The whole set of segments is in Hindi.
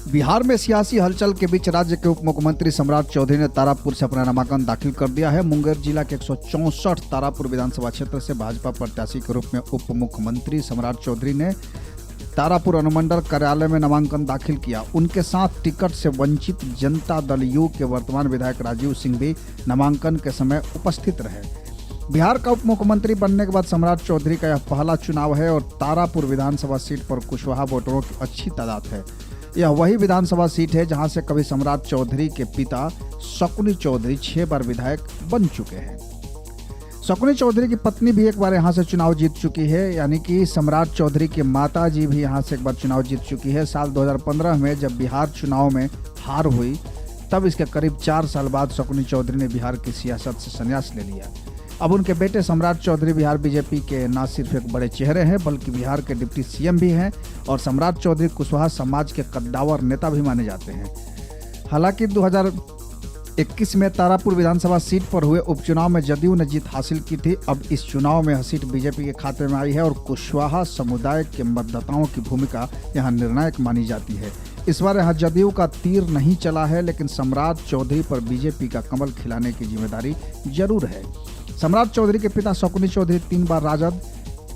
बिहार में सियासी हलचल के बीच राज्य के उप मुख्यमंत्री सम्राट चौधरी ने तारापुर से अपना नामांकन दाखिल कर दिया है। मुंगेर जिला के 164 तारापुर विधानसभा क्षेत्र से भाजपा प्रत्याशी के रूप में उप मुख्यमंत्री सम्राट चौधरी ने तारापुर अनुमंडल कार्यालय में नामांकन दाखिल किया। उनके साथ टिकट से वंचित जनता दल यू के वर्तमान विधायक राजीव सिंह भी नामांकन के समय उपस्थित रहे। बिहार का उप मुख्यमंत्री बनने के बाद सम्राट चौधरी का यह पहला चुनाव है और तारापुर विधानसभा सीट पर कुशवाहा वोटरों की अच्छी तादाद है। यह वही विधानसभा सीट है जहां से कभी सम्राट चौधरी के पिता शकुनी चौधरी 6 बार विधायक बन चुके हैं। शकुनी चौधरी की पत्नी भी एक बार यहां से चुनाव जीत चुकी है, यानी कि सम्राट चौधरी की माता जी भी यहां से एक बार चुनाव जीत चुकी है। साल 2015 में जब बिहार चुनाव में हार हुई तब इसके करीब 4 साल बाद शकुनी चौधरी ने बिहार की सियासत से संन्यास ले लिया। अब उनके बेटे सम्राट चौधरी बिहार बीजेपी के न सिर्फ एक बड़े चेहरे हैं बल्कि बिहार के डिप्टी सीएम भी हैं और सम्राट चौधरी कुशवाहा समाज के कद्दावर नेता भी माने जाते हैं। हालांकि 2021 में तारापुर विधानसभा सीट पर हुए उपचुनाव में जदयू ने जीत हासिल की थी। अब इस चुनाव में यह सीट बीजेपी के खाते में आई है और कुशवाहा समुदाय के मतदाताओं की भूमिका यहाँ निर्णायक मानी जाती है। इस बार यहाँ जदयू का तीर नहीं चला है, लेकिन सम्राट चौधरी पर बीजेपी का कमल खिलाने की जिम्मेदारी जरूर है। सम्राट चौधरी के पिता शकुनी चौधरी 3 बार राजद,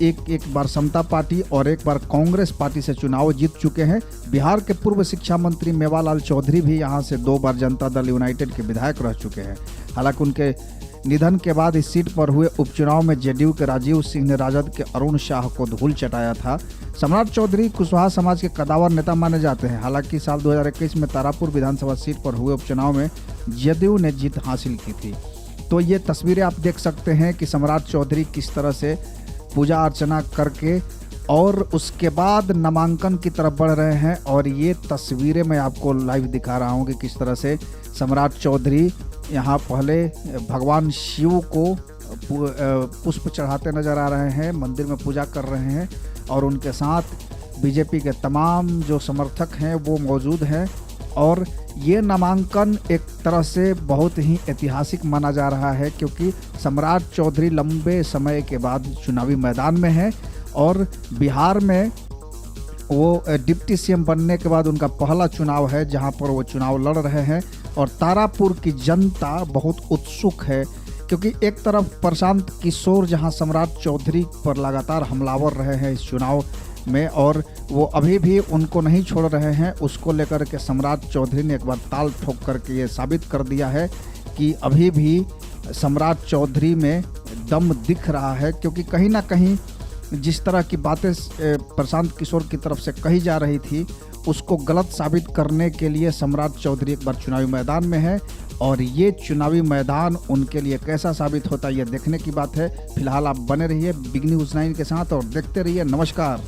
एक बार समता पार्टी और 1 बार कांग्रेस पार्टी से चुनाव जीत चुके हैं। बिहार के पूर्व शिक्षा मंत्री मेवालाल चौधरी भी यहां से 2 बार जनता दल यूनाइटेड के विधायक रह चुके हैं। हालांकि उनके निधन के बाद इस सीट पर हुए उपचुनाव में जेडीयू के राजीव सिंह ने राजद के अरुण शाह को धूल चटाया था। सम्राट चौधरी कुशवाहा समाज के कद्दावर नेता माने जाते हैं। हालांकि साल 2021 में तारापुर विधानसभा सीट पर हुए उपचुनाव में जेडीयू ने जीत हासिल की थी। तो ये तस्वीरें आप देख सकते हैं कि सम्राट चौधरी किस तरह से पूजा अर्चना करके और उसके बाद नामांकन की तरफ बढ़ रहे हैं। और ये तस्वीरें मैं आपको लाइव दिखा रहा हूँ कि किस तरह से सम्राट चौधरी यहाँ पहले भगवान शिव को पुष्प चढ़ाते नजर आ रहे हैं, मंदिर में पूजा कर रहे हैं और उनके साथ बीजेपी के तमाम जो समर्थक हैं वो मौजूद हैं। और ये नामांकन एक तरह से बहुत ही ऐतिहासिक माना जा रहा है क्योंकि सम्राट चौधरी लंबे समय के बाद चुनावी मैदान में है और बिहार में वो डिप्टी सीएम बनने के बाद उनका पहला चुनाव है जहां पर वो चुनाव लड़ रहे हैं। और तारापुर की जनता बहुत उत्सुक है क्योंकि एक तरफ प्रशांत किशोर जहां सम्राट चौधरी पर लगातार हमलावर रहे हैं इस चुनाव में और वो अभी भी उनको नहीं छोड़ रहे हैं, उसको लेकर के सम्राट चौधरी ने एक बार ताल ठोक करके ये साबित कर दिया है कि अभी भी सम्राट चौधरी में दम दिख रहा है। क्योंकि कहीं ना कहीं जिस तरह की बातें प्रशांत किशोर की तरफ से कही जा रही थी उसको गलत साबित करने के लिए सम्राट चौधरी एक बार चुनावी मैदान में है और ये चुनावी मैदान उनके लिए कैसा साबित होता है ये देखने की बात है। फिलहाल आप बने रहिए बिग न्यूज़ 9 के साथ और देखते रहिए। नमस्कार।